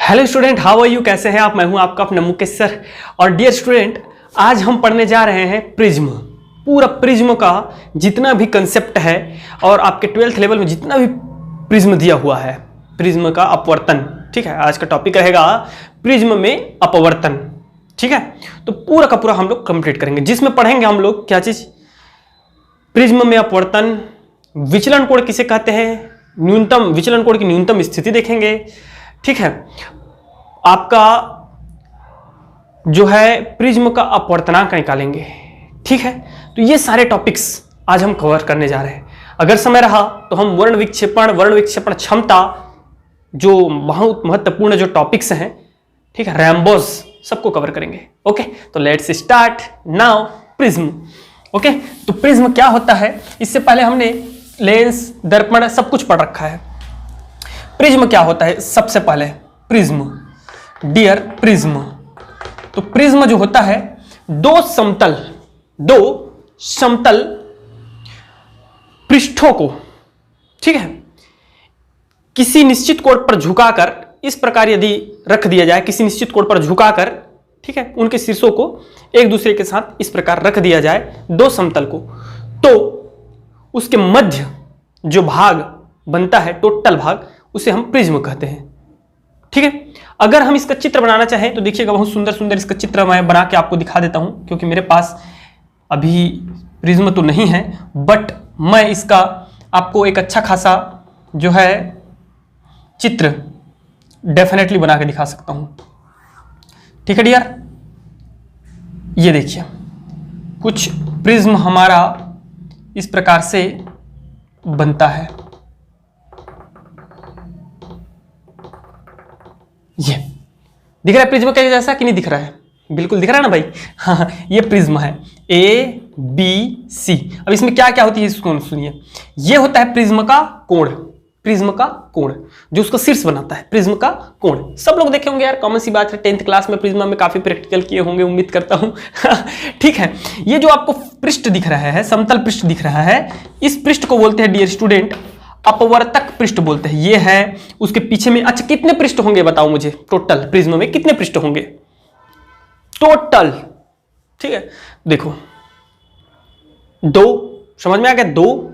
Hello student, how are you? कैसे हैं आप? मैं हूं आपका अपना मुकेश सर। और डियर स्टूडेंट, आज हम पढ़ने जा रहे हैं प्रिज्म। पूरा प्रिज्म का जितना भी कंसेप्ट है और आपके 12th लेवल में जितना भी प्रिज्म दिया हुआ है, प्रिज्म का अपवर्तन। ठीक है, आज का टॉपिक रहेगा प्रिज्म में अपवर्तन। ठीक है, तो पूरा का पूरा हम लोग कंप्लीट करेंगे, जिसमें पढ़ेंगे हम लोग क्या चीज? प्रिज्म में अपवर्तन, विचलन कोण किसे कहते हैं, न्यूनतम विचलन कोण की न्यूनतम स्थिति देखेंगे। ठीक है, आपका जो है प्रिज्म का अपवर्तनांक निकालेंगे। ठीक है, तो ये सारे टॉपिक्स आज हम कवर करने जा रहे हैं। अगर समय रहा तो हम वर्ण विक्षेपण क्षमता, जो बहुत महत्वपूर्ण जो टॉपिक्स हैं, ठीक है, रैम्बोज, सबको कवर करेंगे। ओके, तो let's start now prism. Okay, तो प्रिज्म क्या होता है, इससे पहले हमने लेंस, दर्पण सब कुछ पढ़ रखा है। प्रिज्म क्या होता है? सबसे पहले प्रिज्म, डियर प्रिज्म, तो प्रिज्म जो होता है दो समतल पृष्ठों को, ठीक है, किसी निश्चित कोण पर झुकाकर, इस प्रकार यदि रख दिया जाए, किसी निश्चित कोण पर झुकाकर, ठीक है, उनके शीर्षों को एक दूसरे के साथ इस प्रकार रख दिया जाए, दो समतल को, तो उसके मध्य जो भाग बनता है, टोटल भाग, उसे हम प्रिज्म कहते हैं। ठीक है, अगर हम इसका चित्र बनाना चाहें तो देखिएगा, बहुत सुंदर सुंदर इसका चित्र मैं बना के आपको दिखा देता हूं, क्योंकि मेरे पास अभी प्रिज्म तो नहीं है, बट मैं इसका आपको एक अच्छा खासा जो है चित्र डेफिनेटली बना के दिखा सकता हूं। ठीक है डियर, ये देखिए, कुछ प्रिज्म हमारा इस प्रकार से बनता है। ये दिख रहा है प्रिज्म के जैसा कि नहीं दिख रहा है? बिल्कुल दिख रहा है ना भाई। हाँ, ये प्रिज्म है ए बी सी। अब इसमें क्या क्या होती है इसको सुनिए। ये होता है प्रिज्म का कोण, प्रिज्म का कोण जो उसका शीर्ष बनाता है, प्रिज्म का कोण। सब लोग देखे होंगे यार, कॉमन सी बात है, 10th क्लास में प्रिज्म में काफी प्रैक्टिकल किए होंगे, उम्मीद करता हूं। ठीक है, ये जो आपको पृष्ठ दिख रहा है, समतल पृष्ठ दिख रहा है, इस पृष्ठ को बोलते हैं डियर स्टूडेंट अपवर्तक पृष्ठ बोलते हैं। ये है, उसके पीछे में अच्छा कितने पृष्ठ होंगे बताओ मुझे? टोटल प्रिज्म में कितने पृष्ठ होंगे टोटल? ठीक है, देखो, दो, समझ में आ गया? दो,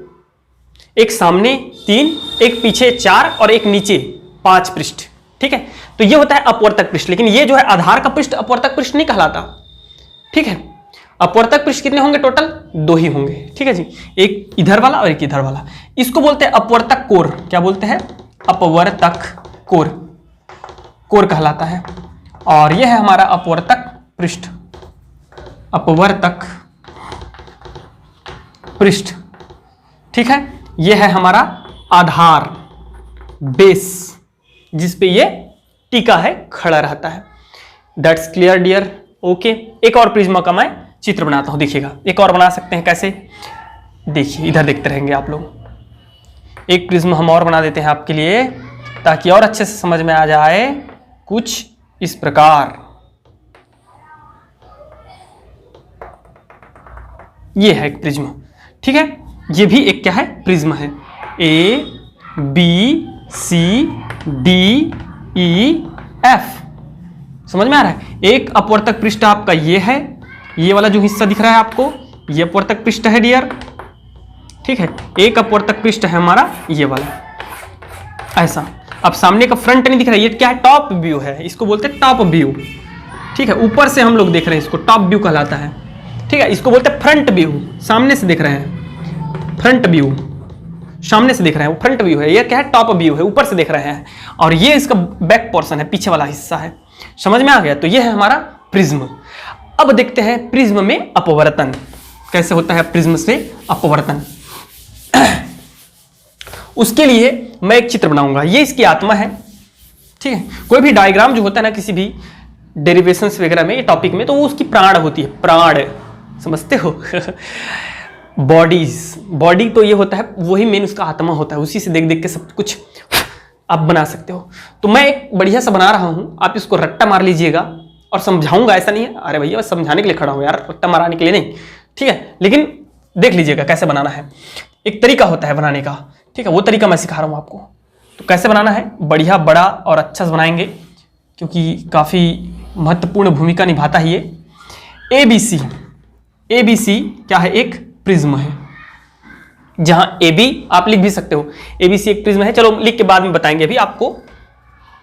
एक सामने 3, एक पीछे 4 और एक नीचे 5 पृष्ठ। ठीक है, तो ये होता है अपवर्तक पृष्ठ। लेकिन ये जो है आधार का पृष्ठ अपवर्तक पृष्ठ नहीं कहलाता। ठीक है, अपवर्तक पृष्ठ कितने होंगे टोटल? 2 ही होंगे। ठीक है जी, एक इधर वाला और एक इधर वाला। इसको बोलते हैं अपवर्तक कोर। क्या बोलते हैं? अपवर्तक कोर, कोर कहलाता है। और यह है हमारा अपवर्तक पृष्ठ, अपवर्तक पृष्ठ। ठीक है, यह है हमारा आधार, बेस, जिस पे ये टिका है, खड़ा रहता है। That's clear dear? ओके, एक और प्रिज्म का मैं चित्र बनाता हूं, देखिएगा। एक और बना सकते हैं, कैसे? देखिए, इधर देखते रहेंगे आप लोग। एक प्रिज्म हम और बना देते हैं आपके लिए, ताकि और अच्छे से समझ में आ जाए। कुछ इस प्रकार, ये है एक प्रिज्म। ठीक है, ये भी एक क्या है? प्रिज्म है। A B C D E F, समझ में आ रहा है? एक अपवर्तक पृष्ठ आपका ये है, ये वाला जो हिस्सा दिख रहा है आपको, ये अपवर्तक पृष्ठ है डियर। ठीक है, एक अपवर्तक पृष्ठ है हमारा ये वाला, ऐसा। अब सामने का फ्रंट नहीं दिख रहा है, ये क्या है? टॉप व्यू है, इसको बोलते हैं टॉप व्यू। ठीक है, ऊपर से हम लोग देख रहे हैं, इसको टॉप व्यू कहलाता है। ठीक है, इसको बोलते हैं फ्रंट व्यू, सामने से देख रहे हैं, फ्रंट व्यू, सामने से देख रहे हैं, वो फ्रंट व्यू है। ये क्या है? टॉप व्यू है, ऊपर से देख रहे हैं। और ये इसका बैक पोर्शन है, पीछे वाला हिस्सा है। समझ में आ गया? तो ये है हमारा प्रिज्म। अब देखते हैं प्रिज्म में अपवर्तन कैसे होता है। प्रिज्म से अपवर्तन उसके लिए मैं एक चित्र बनाऊंगा, ये इसकी आत्मा है। ठीक है, कोई भी डायग्राम जो होता है ना, किसी भी डेरिवेशंस वगैरह में, ये टॉपिक में, तो वो उसकी प्राण होती है, प्राण, समझते हो? बॉडी तो ये होता है, वही मेन उसका आत्मा होता है, उसी से देख देख के सब कुछ आप बना सकते हो। तो मैं एक बढ़िया सा बना रहा हूं, आप इसको रट्टा मार लीजिएगा और समझाऊंगा, ऐसा नहीं है अरे भैया बस समझाने के लिए खड़ा हूं यार, रट्टा मारने के लिए नहीं। ठीक है, लेकिन देख लीजिएगा कैसे बनाना है। एक तरीका होता है बनाने का, ठीक है, वो तरीका मैं सिखा रहा हूं आपको। तो कैसे बनाना है, बढ़िया बड़ा और अच्छा से बनाएंगे। क्योंकि काफ़ी महत्वपूर्ण भूमिका निभाता है ये। एबीसी क्या है? एक प्रिज्म है, जहां AB आप लिख भी सकते हो, ABC एक प्रिज्म है। चलो लिख के बाद में बताएंगे, अभी आपको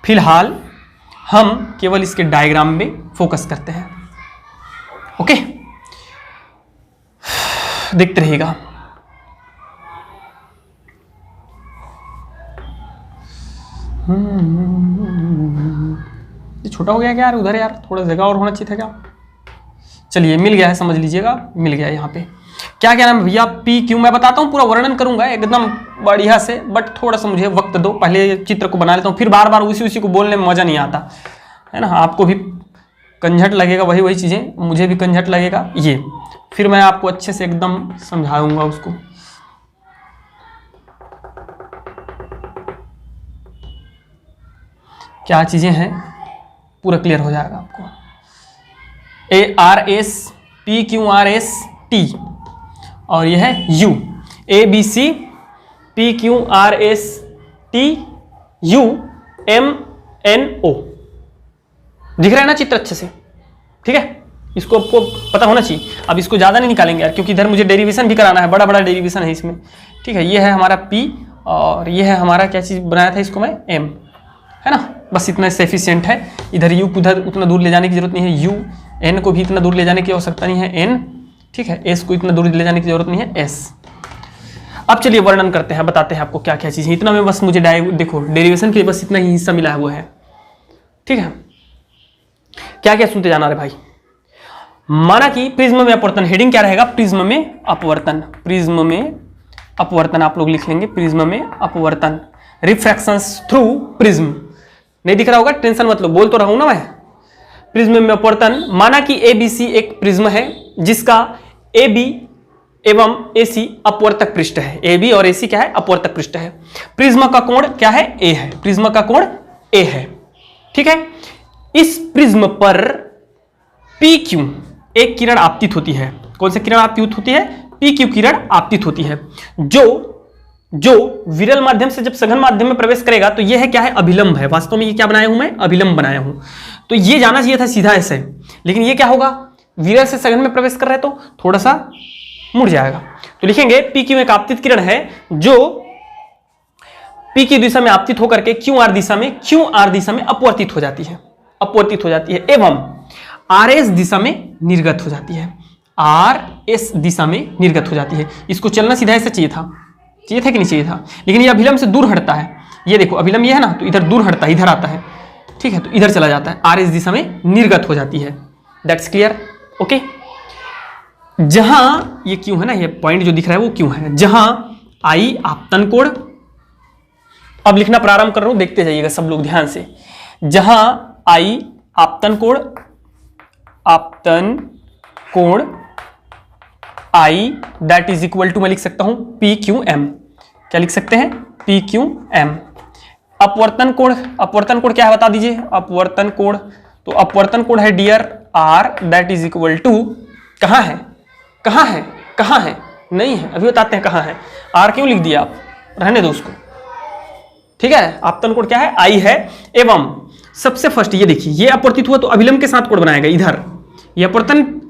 फिलहाल हम केवल इसके डायग्राम में फोकस करते हैं। ओके, देखते रहिएगा। ये छोटा हो गया क्या यार? उधर यार थोड़ा जगह और होना चाहिए था क्या? चलिए मिल गया है, समझ लीजिएगा, मिल गया है। यहाँ पे क्या क्या नाम है भैया? PQ मैं बताता हूँ, पूरा वर्णन करूंगा एकदम बढ़िया से, बट थोड़ा सा मुझे वक्त दो, पहले चित्र को बना लेता हूँ, फिर बार बार उसी को बोलने में मजा नहीं आता है ना। आपको भी कंझट लगेगा, वही चीजें मुझे भी कंझट लगेगा। ये फिर मैं आपको अच्छे से एकदम समझाऊंगा उसको। क्या चीजें हैं पूरा क्लियर हो जाएगा आपको। ARS PQRS T और यह है U, ABC PQRS T U M N O। दिख रहा है ना चित्र अच्छे से? ठीक है, इसको आपको पता होना चाहिए। अब इसको ज़्यादा नहीं निकालेंगे यार, क्योंकि इधर मुझे डेरिवेशन भी कराना है, बड़ा डेरिवेशन है इसमें। ठीक है, ये है हमारा P और ये है हमारा क्या चीज़ बनाया था इसको मैं, M, है ना। बस इतना सफिशिएंट है। इधर U को उधर उतना दूर ले जाने की जरूरत नहीं है, U N को भी इतना दूर ले जाने की आवश्यकता नहीं है, N। ठीक है, S को इतना दूर ले जाने की जरूरत नहीं है, S। अब चलिए वर्णन करते हैं, बताते हैं आपको क्या क्या चीज़ है। इतना में बस मुझे देखो डेरिवेशन के बस इतना ही हिस्सा मिला है वो है। ठीक है, क्या क्या सुनते जाना रे भाई। माना कि प्रिज्म में अपवर्तन, हेडिंग क्या रहेगा? प्रिज्म में अपवर्तन। प्रिज्म में अपवर्तन आप लोग लिख लेंगे, प्रिज्म में अपवर्तन, रिफ्रैक्शंस थ्रू प्रिज्म। नहीं दिख रहा होगा, टेंशन मत लो, बोल तो रहा हूं ना मैं। प्रिज्म में अपवर्तन, माना कि ABC एक प्रिज्म है जिसका AB एवं AC अपवर्तक पृष्ठ है। AB और AC क्या है? अपवर्तक पृष्ठ है। प्रिज्म का कोण क्या है? A है। प्रिज्म का कोण A है। ठीक है, इस प्रिज्म पर PQ एक किरण आपतित होती है। कौन सी किरण आपतित होती है? PQ किरण आपतित होती है, जो विरल माध्यम से जब सघन माध्यम में प्रवेश करेगा तो यह है क्या है? अभिलंब है। वास्तव में ये क्या बनाया हूं मैं? अभिलंब बनाया हूं। तो ये जाना चाहिए था सीधा ऐसे, लेकिन ये क्या होगा? विरल से सघन में प्रवेश कर रहे तो थोड़ा सा मुड़ जाएगा। तो लिखेंगे PQ एक आपतित किरण है जो P की दिशा में आपतित होकर के QR दिशा में अपवर्तित हो जाती है, एवं RS दिशा में निर्गत हो जाती है। RS दिशा में निर्गत हो जाती है। इसको चलना सीधा ऐसे चाहिए था कि नहीं चाहिए था, लेकिन ये अभिलंब से दूर हटता है। ये देखो अभिलंब ये है ना, तो इधर दूर हटता है, इधर आता है। ठीक है, तो इधर चला जाता है, RS दिशा में निर्गत हो जाती है। That's clear? ओके। जहां ये क्यों है ना, ये पॉइंट जो दिख रहा है वो क्यों है? जहां I आपतन कोण, अब लिखना प्रारंभ कर रहा हूं, देखते जाइएगा सब लोग ध्यान से। जहां I आपतन कोण I that is equal to मैं लिख सकता हूं PQM। क्या लिख सकते हैं? PQM। अपवर्तन कोण क्या है बता दीजिए? अपवर्तन कोण, तो अपवर्तन कोण है dear R that is equal to, कहां है? नहीं है, अभी बताते हैं कहां है। R क्यों लिख दिया आप? रहने दो उसको। ठीक है, आपतन कोण क्या है? I है, एवं सबसे फर्स्ट ये देखिए, ये अपवर्तित हुआ तो अभिलंब के साथ कोण बनाएगा इधर। ये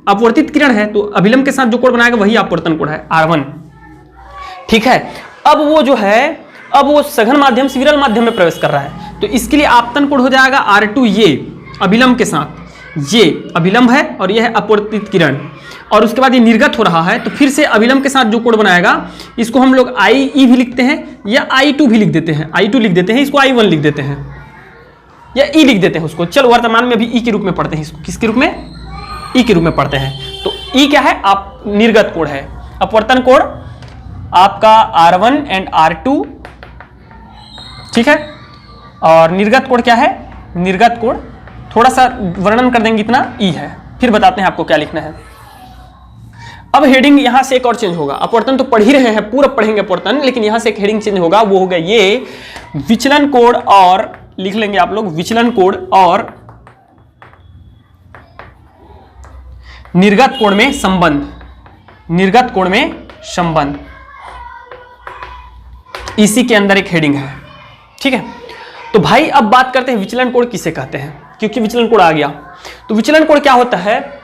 अपवर्तित किरण है तो अभिलंब के साथ जो कोण बनाएगा वही अपवर्तन कोण है, R1। ठीक है, अब वो जो है, अब वो सघन माध्यम से विरल माध्यम में प्रवेश कर रहा है, तो इसके लिए आपतन कोण हो जाएगा R2। ये अभिलंब के साथ, ये अभिलंब है और ये है अपवर्तित किरण, और उसके बाद ये निर्गत हो रहा है, तो फिर से अभिलंब के साथ जो कोण बनाएगा इसको हम लोग IE भी लिखते हैं या I2 भी लिख देते हैं। I2 लिख देते हैं, इसको I1 लिख देते हैं या E लिख देते हैं उसको। चलो वर्तमान में अभी E के रूप में पढ़ते हैं इसको। किसके रूप में? E के रूप में पढ़ते हैं। तो E क्या है? आप निर्गत कोण है। अपवर्तन कोण आपका R1 एंड R2। ठीक है, और निर्गत कोण क्या है? निर्गत कोण थोड़ा सा वर्णन कर देंगे, इतना E है, फिर बताते हैं आपको क्या लिखना है। अब हेडिंग यहां से एक और चेंज होगा। अपवर्तन तो पढ़ ही रहे हैं, पूरा पढ़ेंगे अपवर्तन, लेकिन यहां से एक हेडिंग चेंज होगा, वो होगा ये विचलन कोण, और लिख लेंगे आप लोग विचलन कोण और निर्गत कोण में संबंध। इसी के अंदर एक हेडिंग है। ठीक है, तो भाई अब बात करते हैं विचलन कोण किसे कहते हैं। क्योंकि विचलन कोण आ गया। तो विचलन कोण क्या होता है,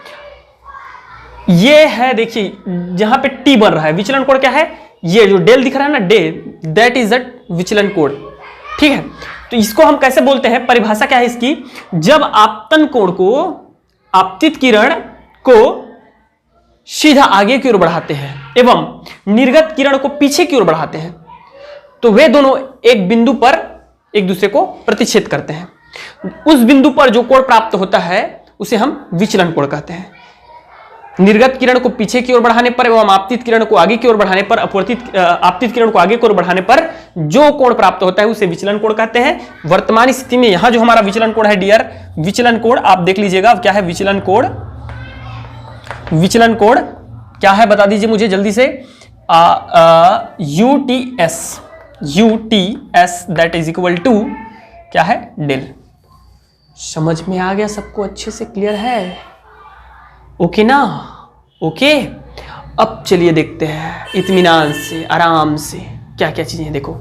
ये है, देखिए जहां पे टी बन रहा है, विचलन कोण क्या है, ये जो डेल दिख रहा है ना, डे, दैट इज द विचलन कोण। ठीक है, तो इसको हम कैसे बोलते हैं, परिभाषा क्या है इसकी, जब आपतन कोण को, आपतित किरण को सीधा आगे की ओर बढ़ाते हैं एवं निर्गत किरण को पीछे की ओर बढ़ाते हैं, तो वे दोनों एक बिंदु पर एक दूसरे को प्रतिच्छेद करते हैं। उस बिंदु पर जो कोण प्राप्त होता है उसे हम विचलन कोण कहते हैं। निर्गत किरण को पीछे की ओर बढ़ाने पर एवं आपतित किरण को आगे की ओर बढ़ाने पर, आपतित किरण को आगे की ओर बढ़ाने पर जो कोण प्राप्त होता है उसे विचलन कोण कहते हैं। वर्तमान स्थिति में यहां जो हमारा विचलन कोण है डियर, विचलन कोण आप देख लीजिएगा क्या है, विचलन कोण, विचलन कोण क्या है बता दीजिए मुझे जल्दी से, UTS that is equal to क्या है, डेल। समझ में आ गया सबको, अच्छे से क्लियर है, ओके ना, ओके। अब चलिए देखते हैं इत्मीनान से, आराम से क्या क्या चीजें, देखो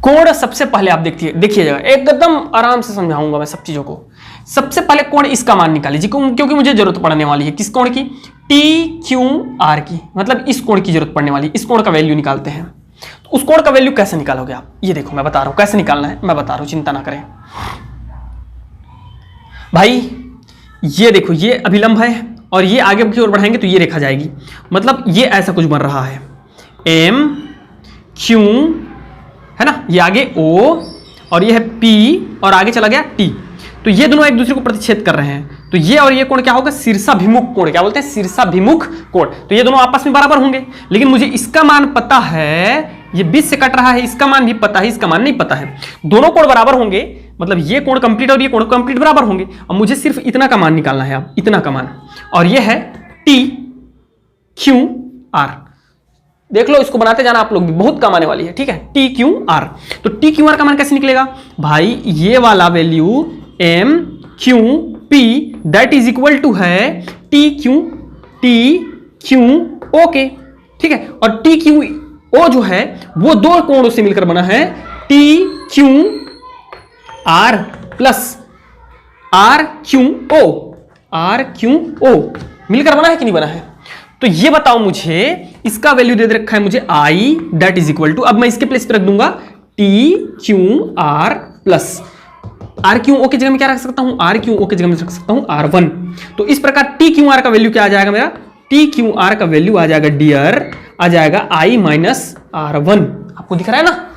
कोण सबसे पहले आप देखिएगा, एकदम आराम से समझाऊंगा मैं सब चीजों को। सबसे पहले कोण इसका मान निकालिए जी, क्योंकि मुझे जरूरत पड़ने वाली है किस कोण की, TQR की, मतलब इस कोण की जरूरत पड़ने वाली, इस कोण का वैल्यू निकालते हैं। तो उस कोण का वैल्यू कैसे निकालोगे आप, ये देखो मैं बता रहा हूं कैसे निकालना है, मैं बता रहा हूं, चिंता ना करें भाई। ये देखो ये अभिलंब है और ये आगे की ओर बढ़ाएंगे तो ये रेखा जाएगी, मतलब ये ऐसा कुछ बन रहा है, MQ है ना, ये आगे O और ये है P और आगे चला गया T। तो ये दोनों एक दूसरे को प्रतिच्छेद कर रहे हैं, तो ये और ये कोण क्या होगा, शीर्षाभिमुख कोण, क्या बोलते हैं, शीर्षाभिमुख कोण। तो ये दोनों आपस में बराबर होंगे, लेकिन मुझे इसका मान पता है, ये 20 से कट रहा है, इसका मान भी पता है, इसका मान नहीं पता है। दोनों कोण बराबर होंगे, मतलब ये कोण कंप्लीट और ये कोण कंप्लीट बराबर होंगे। अब मुझे सिर्फ इतना का मान निकालना है, अब इतना का मान, और ये है TQR। देख लो, इसको बनाते जाना आप लोग भी, बहुत काम आने वाली है, ठीक है। TQR, तो TQR का मान कैसे निकलेगा भाई, ये वाला value MQP that is equal to है TQ ओके, ठीक है। और TQO जो है वो दो कोणों से मिलकर बना है, TQR प्लस RQO मिलकर बना है कि नहीं बना है। तो ये बताओ मुझे, इसका वैल्यू दे रखा है मुझे I that is equal to, अब मैं इसके प्लेस पे रख दूंगा TQR प्लस RQO की जगह में क्या रख सकता हूं, RQO की जगह में रख सकता हूं R1। तो इस प्रकार TQR का वैल्यू क्या आ जाएगा मेरा, TQR का वैल्यू आ जाएगा डियर, आ जाएगा I माइनस R1। आपको दिख रहा है ना,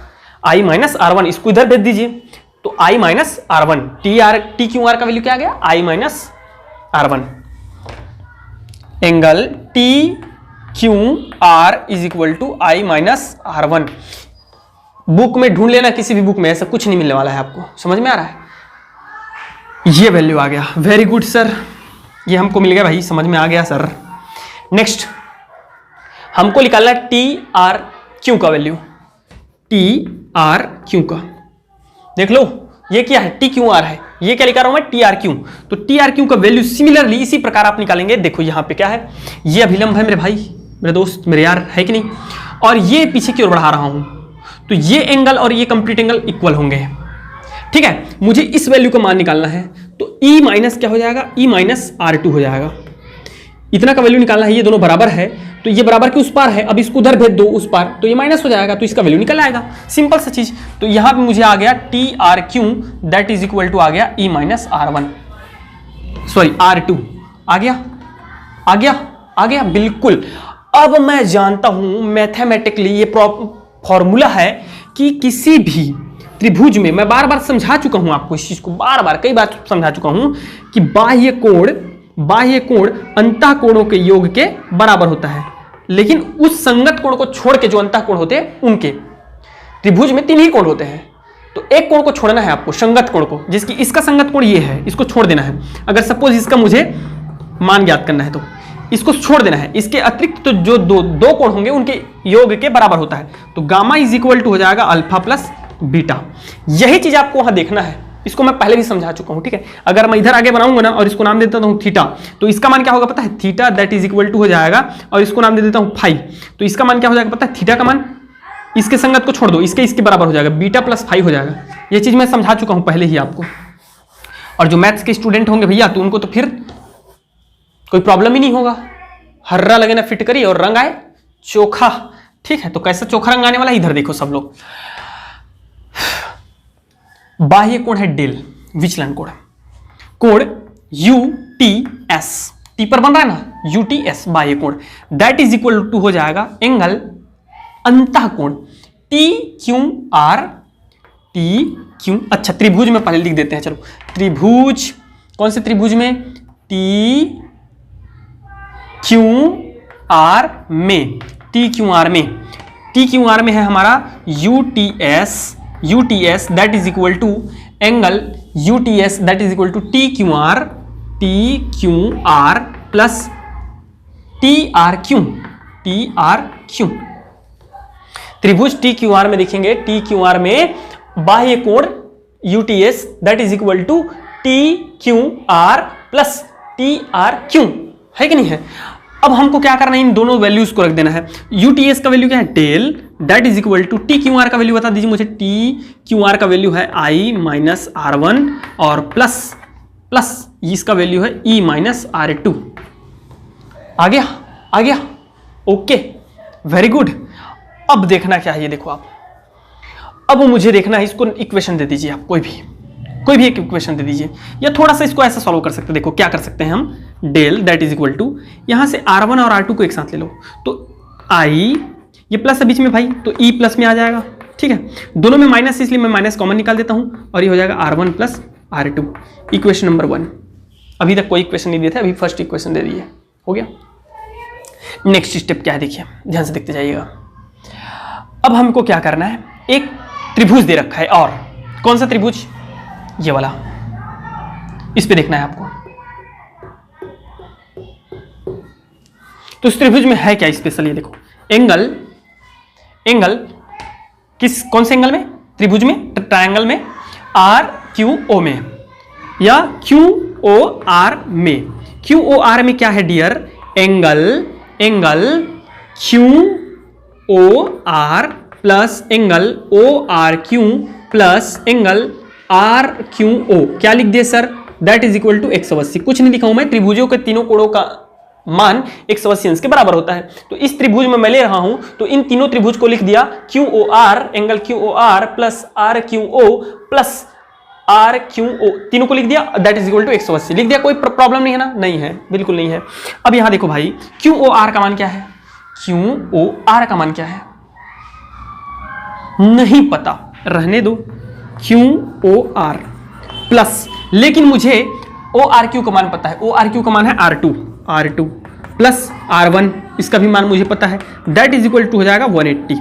I माइनस R1, इसको इधर भेज दीजिए, तो I माइनस R1, TQR का वैल्यू क्या आ गया, I minus R1। Angle TQR is equal to I minus R1। Book में ढूंढ लेना, किसी भी बुक में ऐसा कुछ नहीं मिलने वाला है आपको, समझ में आ रहा है। ये वैल्यू आ गया, वेरी गुड सर, ये हमको मिल गया भाई, समझ में आ गया सर। नेक्स्ट हमको निकालना है TRQ का वैल्यू, TRQ का देख लो, ये क्या है, TQR है, ये क्या लिखा रहा हूं मैं, TRQ। तो TRQ का वैल्यू सिमिलरली इसी प्रकार आप निकालेंगे। देखो यहां पे क्या है, ये अभिलंब है मेरे भाई, मेरे दोस्त, मेरे यार, है कि नहीं, और ये पीछे की ओर बढ़ा रहा हूं, तो ये एंगल और ये कंप्लीट एंगल इक्वल होंगे, ठीक है। मुझे इस वैल्यू का मान निकालना है, तो E माइनस क्या हो जाएगा, E माइनस R2 हो जाएगा। इतना का वैल्यू निकालना है, ये दोनों बराबर है, तो ये बराबर के उस पार है, अब इसको उधर भेज दो उस पार, तो ये माइनस हो जाएगा, तो इसका वैल्यू निकल आएगा, सिंपल सा चीज। तो यहां पे मुझे आ गया TRQ that is equal to आ गया E minus R1, sorry R2 आ गया, आ गया, आ गया, बिल्कुल। अब मैं जानता हूं मैथमेटिकली ये फॉर्मूला है कि किसी भी त्रिभुज में, मैं बार बार समझा चुका हूं आपको इस चीज को, बार बार कई बार समझा चुका हूं कि बाह्य कोण अंतः कोणों के योग के बराबर होता है, लेकिन उस संगत कोण को छोड़ के जो अंतः कोण होते हैं उनके, त्रिभुज में 3 ही कोण होते हैं, तो एक कोण को छोड़ना है आपको, संगत कोण को, जिसकी इसका संगत कोण ये है, इसको छोड़ देना है। अगर सपोज इसका मुझे मान ज्ञात करना है तो इसको छोड़ देना है, इसके अतिरिक्त तो जो दो कोण होंगे उनके योग के बराबर होता है, तो गामा इज इक्वल टू हो जाएगा अल्फा प्लस बीटा। यही चीज आपको वहां देखना है, इसको मैं पहले भी समझा चुका हूं, ठीक है। अगर मैं इधर आगे बनाऊंगा ना और इसको नाम दे देता हूं थीटा, तो इसका मान क्या होगा पता है, theta that is equal to हो जाएगा, और इसको नाम दे देता हूं फाई, तो इसका मान क्या हो जाएगा पता है, थीटा का मान इसके संगत को छोड़ दो, इसके बराबर हो जाएगा, बीटा प्लस फाई हो जाएगा। ये चीज मैं समझा चुका हूं पहले ही आपको। और जो मैथ्स के स्टूडेंट होंगे भैया तो उनको तो फिर कोई प्रॉब्लम ही नहीं होगा, हर्रा लगे ना फिट करी और रंग आए चोखा। ठीक है, तो कैसा चोखा रंग आने वाला है, इधर देखो सब लोग। बाह्य कोण है डेल, विचलन कोण, कोण UTS, टी पर बन रहा है ना UTS बाह्य कोण, दैट इज इक्वल टू हो जाएगा एंगल अंतः कोण TQR, TQ। अच्छा त्रिभुज में पहले लिख देते हैं, चलो त्रिभुज, कौन से त्रिभुज में, TQR में, TQR में, TQR में है हमारा UTS that is equal to angle UTS that is equal to TQR plus TRQ। त्रिभुज TQR में देखेंगे, TQR में बाह्य कोण UTS that is equal to TQR plus TRQ, है कि नहीं है। अब हमको क्या करना है, इन दोनों वैल्यूज को रख देना है। UTS का वैल्यू क्या है, del that is equal to TQR का वैल्यू बता दीजिए मुझे, TQR का वैल्यू है I माइनस R1 और प्लस इसका वैल्यू है E माइनस R2। आ गया, ओके वेरी गुड। अब देखना क्या है, ये देखो आप, अब मुझे देखना है, इसको इक्वेशन दे दीजिए आप, कोई भी एक इक्वेशन दे दीजिए, या थोड़ा सा इसको ऐसा सॉल्व कर सकते हैं। देखो क्या कर सकते हैं हम, del that is equal to, यहां से R1 और R2 को एक साथ ले लो, तो I, ये प्लस है बीच में भाई, तो E प्लस में आ जाएगा। ठीक है, दोनों में माइनस, इसलिए मैं माइनस कॉमन निकाल देता हूं और ये हो जाएगा R1 plus R2, equation number 1। अभी तक कोई इक्वेशन नहीं दिए थे, अभी फर्स्ट इक्वेशन दे दिए, हो गया। नेक्स्ट स्टेप क्या है देखिए, ध्यान से देखते जाइएगा। अब हमको क्या करना है, एक त्रिभुज दे रखा है, और कौन सा त्रिभुज, ये वाला, इस पे देखना है आपको। तो इस त्रिभुज में है क्या स्पेशल, ये देखो एंगल कौन से एंगल में, त्रिभुज में, ट्रायंगल में, RQO में या QOR में। QOR में क्या है dear, angle QOR plus angle ORQ plus angle RQO, क्या लिख दिए sir, that is equal to 180। कुछ नहीं लिखा हूं मैं, त्रिभुजों के तीनों कोणों का मान 180 अंश के बराबर होता है। तो इस त्रिभुज में मैं ले रहा हूं, तो इन तीनों त्रिभुज को लिख दिया QOR, angle QOR plus RQO plus RQO, तीनों को लिख दिया, दैट इज इक्वल टू 180 लिख दिया। कोई प्रॉब्लम नहीं है ना, नहीं है, बिल्कुल नहीं है। अब यहां देखो भाई, QOR का मान क्या है, QOR का मान क्या है, नहीं पता, रहने दो, QOR प्लस, लेकिन मुझे ORQ का मान पता है, ORQ का मान है R2 प्लस R1, इसका भी मान मुझे पता है, दैट इज इक्वल टू हो जाएगा 180।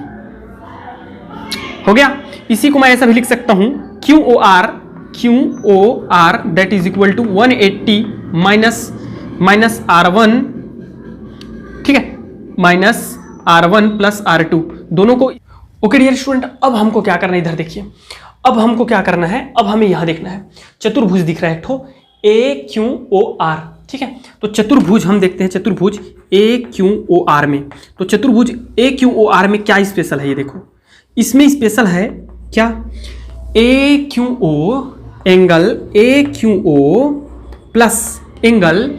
हो गया, इसी को मैं ऐसा भी लिख सकता हूं, QOR that is equal to 180 minus R1, ठीक है, माइनस R1 प्लस R2, दोनों को। ओके डियर स्टूडेंट, अब हमको क्या करना है, इधर देखिए, अब हमको क्या करना है, अब हमें यहां देखना है, चतुर्भुज दिख रहा है ठो AQOR, ठीक है। तो चतुर्भुज हम देखते हैं, चतुर्भुज AQOR में, तो चतुर्भुज AQOR में क्या स्पेशल है, ये देखो, इसमें स्पेशल है क्या, AQO, angle AQO plus angle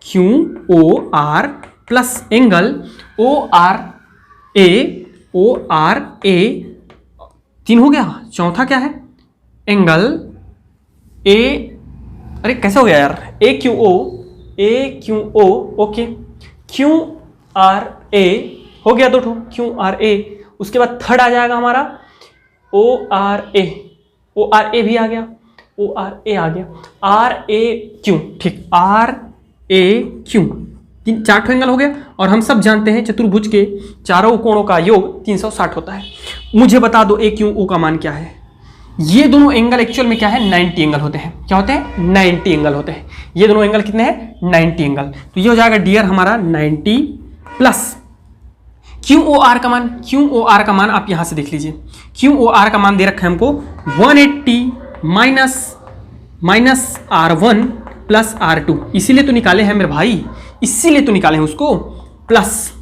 QOR plus angle ORA, तीन हो गया, चौथा क्या है, एंगल अरे कैसे हो गया यार, AQO, ओके, QRA हो गया, दो ठो QRA, उसके बाद थर्ड आ जाएगा हमारा ORA भी आ गया, ORA आ गया, RAQ, ठीक, RAQ, तीन, चार एंगल हो गया। और हम सब जानते हैं चतुर्भुज के चारों कोणों का योग 360 होता है। मुझे बता दो AQO का मान क्या है। ये दोनों एंगल एक्चुअल में क्या है, 90 एंगल होते हैं। क्या होते हैं, 90 एंगल होते हैं। ये दोनों एंगल कितने हैं, 90 एंगल। तो ये हो जाएगा डियर हमारा 90 प्लस QOR का मान, QOR का मान आप यहां से देख लीजिए, QOR का मान दे रखा है हमको 180 माइनस R1 प्लस R2, इसीलिए तो निकाले हैं मेरे भाई, इसीलिए तो निकाले हैं उसको, प्लस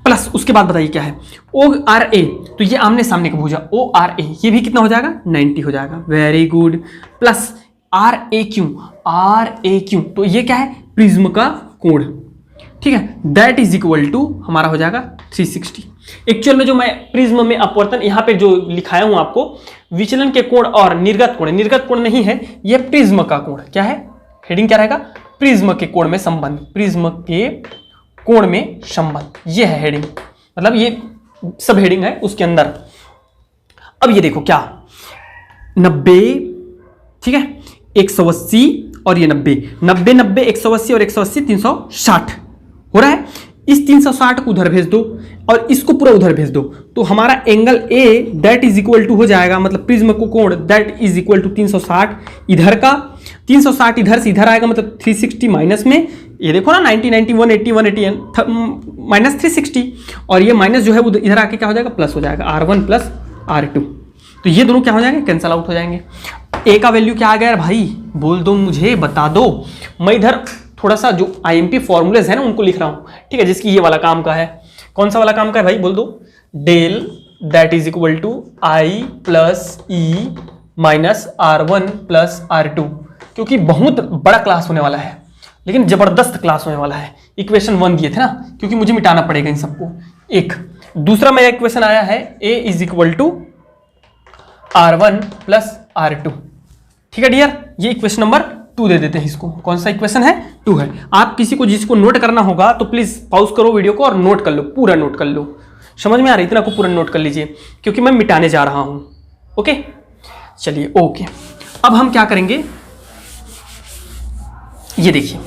प्लस उसके बाद बताइए क्या है, ओ आर ए, तो ये आमने सामने का भुजा ओ आर ए, ये भी कितना हो जाएगा 90 हो जाएगा, very good. Plus R A Q, तो ये क्या है प्रिज्म का कोण, ठीक है, दैट इज इक्वल टू हमारा हो जाएगा 360। एक्चुअल में जो मैं प्रिज्म में अपवर्तन यहाँ पे जो लिखाया हूं आपको, विचलन के कोण और निर्गत कोण नहीं है, यह प्रिज्म का कोण क्या है, हेडिंग क्या रहेगा, प्रिज्म के कोण में संबंध, प्रिज्म के कोण में संबंध, ये है हेडिंग, मतलब ये सब हेडिंग है उसके अंदर। अब ये देखो क्या 90, ठीक है, 180 और ये 90, 180 और 180 360 हो रहा है। इस 360 को उधर भेज दो और इसको पूरा उधर भेज दो, तो हमारा angle A that is equal to हो जाएगा, मतलब प्रिज्म को कोण दैट इज इक्वल टू 360 इधर का, 360 इधर से इधर आएगा, मतलब 360 माइनस में, ये देखो ना 90 90 180 180 माइनस 360, और ये माइनस जो है वो इधर आके क्या हो जाएगा प्लस हो जाएगा, R1 प्लस R2, तो ये दोनों क्या हो जाएंगे, कैंसल आउट हो जाएंगे। ए का वैल्यू क्या आ गया भाई, बोल दो मुझे, बता दो। मैं इधर थोड़ा सा जो आईएमपी फॉर्मूलेज है ना उनको लिख रहा हूं, ठीक है, जिसकी ये वाला काम का है। कौन सा वाला काम का है भाई, बोल दो। Del that is equal to I plus E minus R1 plus R2, क्योंकि बहुत बड़ा क्लास होने वाला है, लेकिन जबरदस्त क्लास होने वाला है। इक्वेशन 1 दिए थे ना, क्योंकि मुझे मिटाना पड़ेगा इन सबको। एक दूसरा मेरा इक्वेशन आया है A is equal to R1 plus R2, ठीक है डियर, ये इक्वेशन नंबर 2 दे देते हैं इसको। कौन सा इक्वेशन है, 2 है। आप किसी को जिसको नोट करना होगा तो प्लीज पॉज करो वीडियो को और नोट कर लो, पूरा नोट कर लो, समझ में आ रहा है, इतना को पूरा नोट कर लीजिए, क्योंकि मैं मिटाने जा रहा हूं। ओके चलिए ओके, अब हम क्या करेंगे, ये देखिए,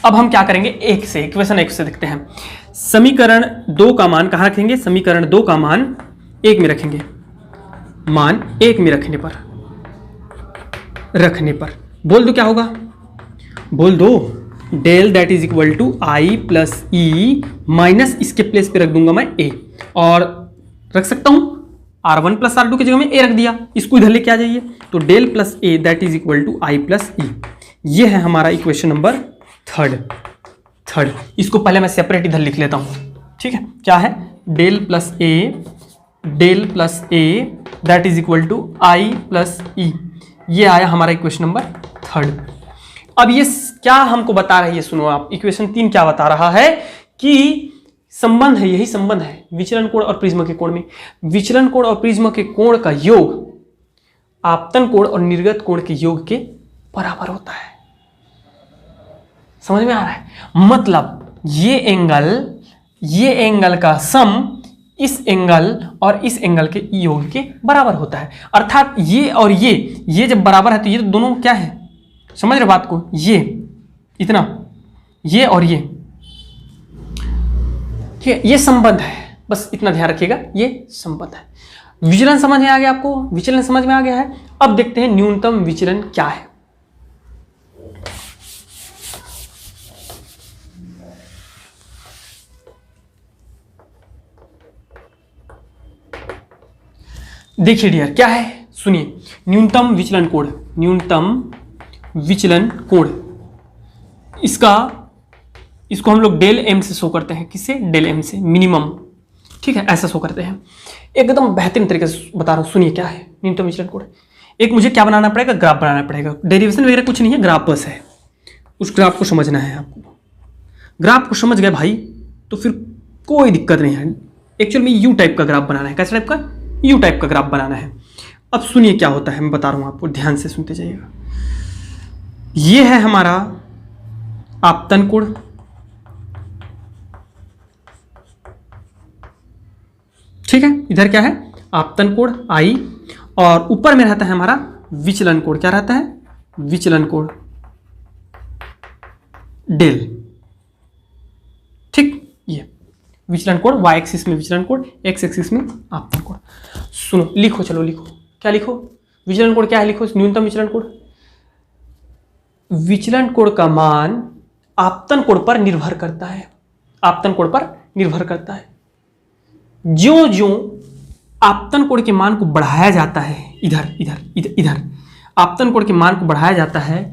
अब हम क्या करेंगे, एक से इक्वेशन 1 से देखते हैं। समीकरण 2 का मान कहां रखेंगे, समीकरण 2 का मान 1 में रखेंगे, मान 1 में रखने पर बोल दो क्या होगा, बोल दो del that is equal to I plus E minus इसके प्लेस पे रख दूंगा मैं ए, और रख सकता हूं R1 प्लस R2 की जगह में ए रख दिया, इसको इधर लेके आ जाइए, तो del plus A that is equal to I plus E, ये है हमारा इक्वेशन नंबर थर्ड। इसको पहले मैं सेपरेट इधर लिख लेता हूं, ठीक है, क्या है, del plus A that is equal to I plus E, ये आया हमारा इक्वेशन नंबर 3। अब ये क्या हमको बता रहा है, ये सुनो आप, इक्वेशन 3 क्या बता रहा है कि संबंध है, यही संबंध है विचलन कोण और प्रिज्म के कोण में। विचलन कोण और प्रिज्म के कोण का योग आपतन कोण और निर्गत कोण के योग के बराबर होता है। समझ में आ रहा है, मतलब ये एंगल का सम इस एंगल और इस एंगल के योग के बराबर होता है। अर्थात ये और ये जब बराबर है तो ये तो दोनों क्या है, समझ रहे बात को, ये इतना, ये और ये, ठीक है, ये संबंध है, बस इतना ध्यान रखिएगा, ये संबंध है। विचलन समझ में आ गया आपको, विचलन समझ में आ गया है। अब देखते हैं न्यूनतम विचलन क्या है। देखिए डियर क्या है, सुनिए, न्यूनतम विचलन कोण, इसको हम लोग डेल एम से शो करते हैं, किससे, डेल एम से, मिनिमम, ठीक है, ऐसा शो करते हैं। एकदम बेहतरीन तरीके से बता रहा हूं, सुनिए क्या है न्यूनतम विचलन कोण। एक मुझे क्या बनाना पड़ेगा, ग्राफ बनाना पड़ेगा, डेरिवेशन वगैरह कुछ नहीं है, ग्राफ बस है, उस ग्राफ को समझना है आपको। ग्राफ को समझ गए भाई तो फिर कोई दिक्कत नहीं है। एक्चुअल में यू टाइप का ग्राफ बनाना है, कैसे टाइप का, यू टाइप का ग्राफ बनाना है। अब सुनिए क्या होता है, मैं बता रहा हूं आपको, ध्यान से सुनते जाइएगा। ये है हमारा आपतन कोण, ठीक है, इधर क्या है, आपतन कोण आई, और ऊपर में रहता है हमारा विचलन कोण, क्या रहता है, विचलन कोण डेल, ठीक, ये विचलन कोण, y एक्सिस में विचलन कोण, x एक्सिस में आपतन कोण। सुनो, लिखो, चलो लिखो, क्या लिखो, विचलन कोण क्या है, लिखो, न्यूनतम विचलन कोण, विचलन कोण का मान आपतन कोण पर निर्भर करता है, आपतन कोण पर निर्भर करता है। ज्यों ज्यों आपतन कोण के मान को बढ़ाया जाता है, इधर आपतन कोण के मान को बढ़ाया जाता है,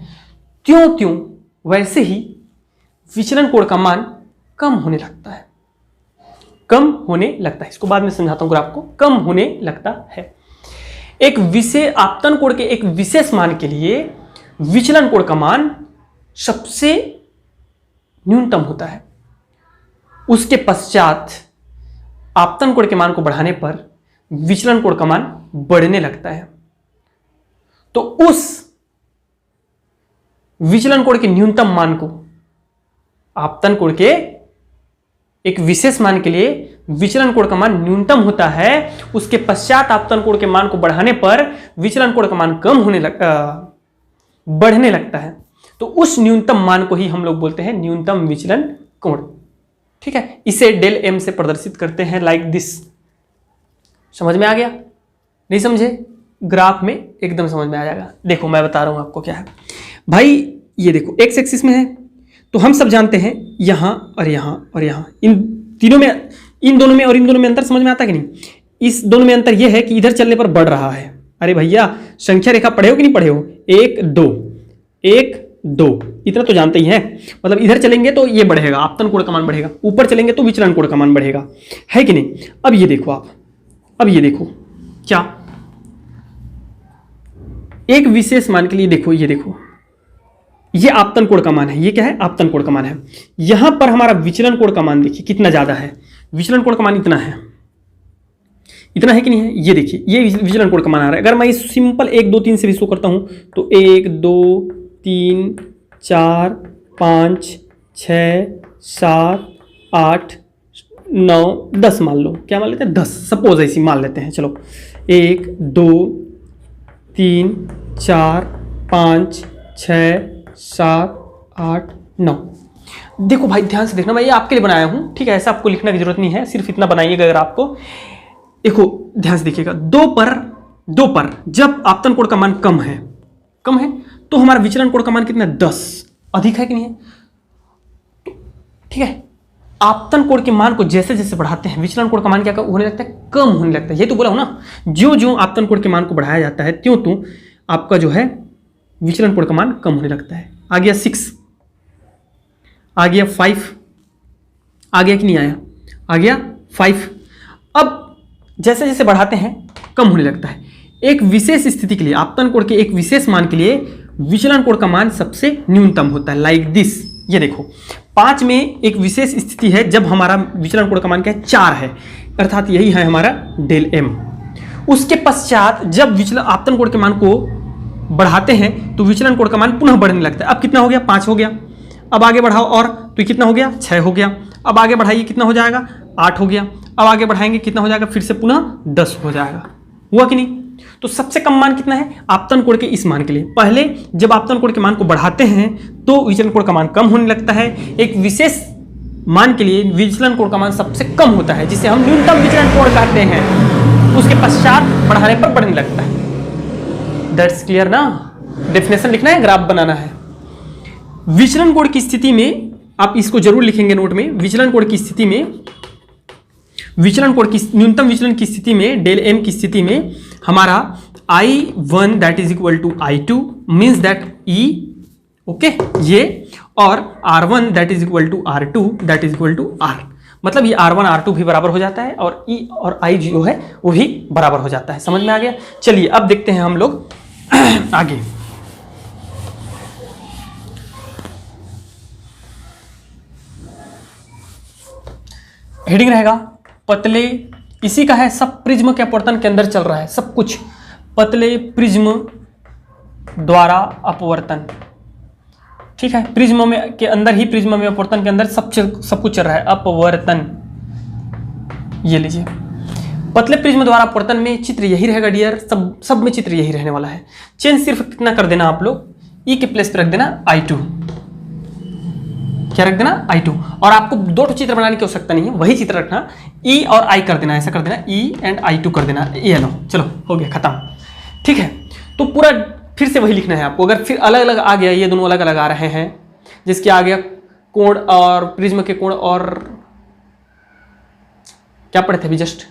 त्यों त्यों वैसे ही विचलन कोण का मान कम होने लगता है। कम होने लगता है। इसको बाद में समझाता हूं ग्राफ को। कम होने लगता है। एक विशेष आपतन कोण के एक विशेष मान के लिए विचलन कोण का मान सबसे न्यूनतम होता है। उसके पश्चात आपतन कोण के मान को बढ़ाने पर विचलन कोण का मान बढ़ने लगता है। तो उस विचलन कोण के न्यूनतम मान को आपतन कोण के एक विशेष मान के लिए विचलन कोण का मान न्यूनतम होता है। उसके पश्चात आपतन कोण के मान को बढ़ाने पर विचलन कोण का मान बढ़ने लगता है। तो उस न्यूनतम मान को ही हम लोग बोलते हैं न्यूनतम विचलन कोण। ठीक है, इसे डेल एम से प्रदर्शित करते हैं लाइक दिस। समझ में आ गया? नहीं समझे? ग्राफ में एकदम समझ में आ जाएगा। देखो मैं बता रहा हूं आपको क्या है भाई। ये देखो एक्स एक्सिस में है तो हम सब जानते हैं यहां और यहां और यहां, इन तीनों में, इन दोनों में और इन दोनों में अंतर समझ में आता कि नहीं? इस दोनों में अंतर यह है कि इधर चलने पर बढ़ रहा है। अरे भैया संख्या रेखा पढ़े हो कि नहीं पढ़े हो? 1 2 1 2 इतना तो जानते ही हैं। मतलब इधर चलेंगे तो ये बढ़ेगा, आपतन कोण का मान बढ़ेगा, ऊपर चलेंगे तो विचलन कोण का मान बढ़ेगा, है कि नहीं? अब ये देखो आप, अब ये देखो क्या, एक विशेष मान के लिए देखो, ये देखो ये आपतन कोण का मान है। ये क्या है? आपतन कोण का मान है। यहां पर हमारा विचलन कोण का मान देखिए कितना ज्यादा है। विचलन कोण का मान इतना है, इतना है कि नहीं है? ये देखिए ये विचलन कोण का मान आ रहा है। अगर मैं इस सिंपल 1 2 3 से भी शो करता हूं तो 1 2 3 4 5 6 7 8 9 10 मान लो। क्या मान लेते हैं? 10 सपोज ऐसी मान लेते हैं। चलो 1 2 3 4 5 6 7 8 9। देखो भाई ध्यान से देखना, मैं ये आपके लिए बनाया हूं। ठीक है, ऐसा आपको लिखने की जरूरत नहीं है, सिर्फ इतना बनाइएगा। अगर आपको देखो ध्यान से देखिएगा, 2 पर जब आपतन कोण का मान कम है तो हमारा विचलन कोण का मान कितना है? 10। अधिक है कि नहीं है? ठीक है, आपतन कोण के मान को जैसे जैसे बढ़ाते हैं विचलन कोण का मान क्या होने लगता है? कम होने लगता है। ये तो बोला हूं ना, जो आपतन कोण के मान को बढ़ाया जाता है त्यों आपका जो है विचलन कोण का मान कम होने लगता है। आ गया 6, आ गया 5, आ गया कि नहीं आया? आ गया 5। अब जैसे जैसे बढ़ाते हैं कम होने लगता है। एक विशेष स्थिति के लिए, आपतन कोण के एक विशेष मान के लिए विचलन कोण का मान सबसे न्यूनतम होता है लाइक दिस। ये देखो 5 में एक विशेष स्थिति है जब हमारा विचलन कोण का मान क्या है? 4 है, अर्थात यही है हमारा डेल एम। उसके पश्चात जब विचलन आपतन कोण के मान को बढ़ाते हैं तो विचलन कोण का मान पुनः बढ़ने लगता है। अब कितना हो गया? 5 हो गया। अब आगे बढ़ाओ और तो कितना हो गया? 6 हो गया। अब आगे बढ़ाइए, कितना हो जाएगा? 8 हो गया। अब आगे बढ़ाएंगे कितना हो जाएगा? फिर से पुनः 10 हो जाएगा। हुआ कि नहीं? तो सबसे कम मान कितना है आपतन कोण के इस मान के लिए? पहले जब आपतन कोण के मान को बढ़ाते हैं तो विचलन कोण का मान कम होने लगता है। एक विशेष मान के लिए विचलन कोण का मान सबसे कम होता है, जिसे हम न्यूनतम विचलन कोण कहते हैं। उसके पश्चात बढ़ाने पर बढ़ने लगता है। दैट्स क्लियर ना? डेफिनेशन लिखना है, ग्राफ बनाना है। विचलन कोण की स्थिति में आप इसको जरूर लिखेंगे नोट में। विचलन कोण की स्थिति में, विचलन कोण की न्यूनतम विचलन की स्थिति में, डेल एम की स्थिति में हमारा I1 that is equal to I2 means that E, okay, ये, और R1 that is equal to R2 that is equal to R। मतलब ये R1 R2 भी बराबर हो जाता है और E और I जो है वो भी बराबर हो जाता है। समझ में आ गया? चलिए अब देखते हैं हम लोग आगे। हेडिंग रहेगा पतले, इसी का है, सब प्रिज्म के अपवर्तन के अंदर चल रहा है सब कुछ। पतले प्रिज्म द्वारा अपवर्तन, ठीक है, प्रिज्म में के अंदर ही, प्रिज्म में अपवर्तन के अंदर सब कुछ चल रहा है, अपवर्तन। ये लीजिए, पतले प्रिज्म द्वारा अपवर्तन में चित्र यही रहेगा डियर, सब में चित्र यही रहने वाला है। चेंज सिर्फ कितना कर देना आप लोग, ई के प्लेस पे रख देना I2। क्या रख देना? I2। और आपको 2 चित्र बनाने की आवश्यकता नहीं है, वही चित्र रखना, E और I कर देना, ऐसा कर देना, E एंड I2 कर देना। ये लो, चलो हो गया खत्म। ठीक है, तो पूरा फिर से वही लिखना है आपको। अगर फिर अलग अलग आ गया, ये दोनों अलग अलग आ रहे हैं, जिसके आ गया कोण और प्रिज्म के कोण और क्या पढ़े थे अभी जस्ट,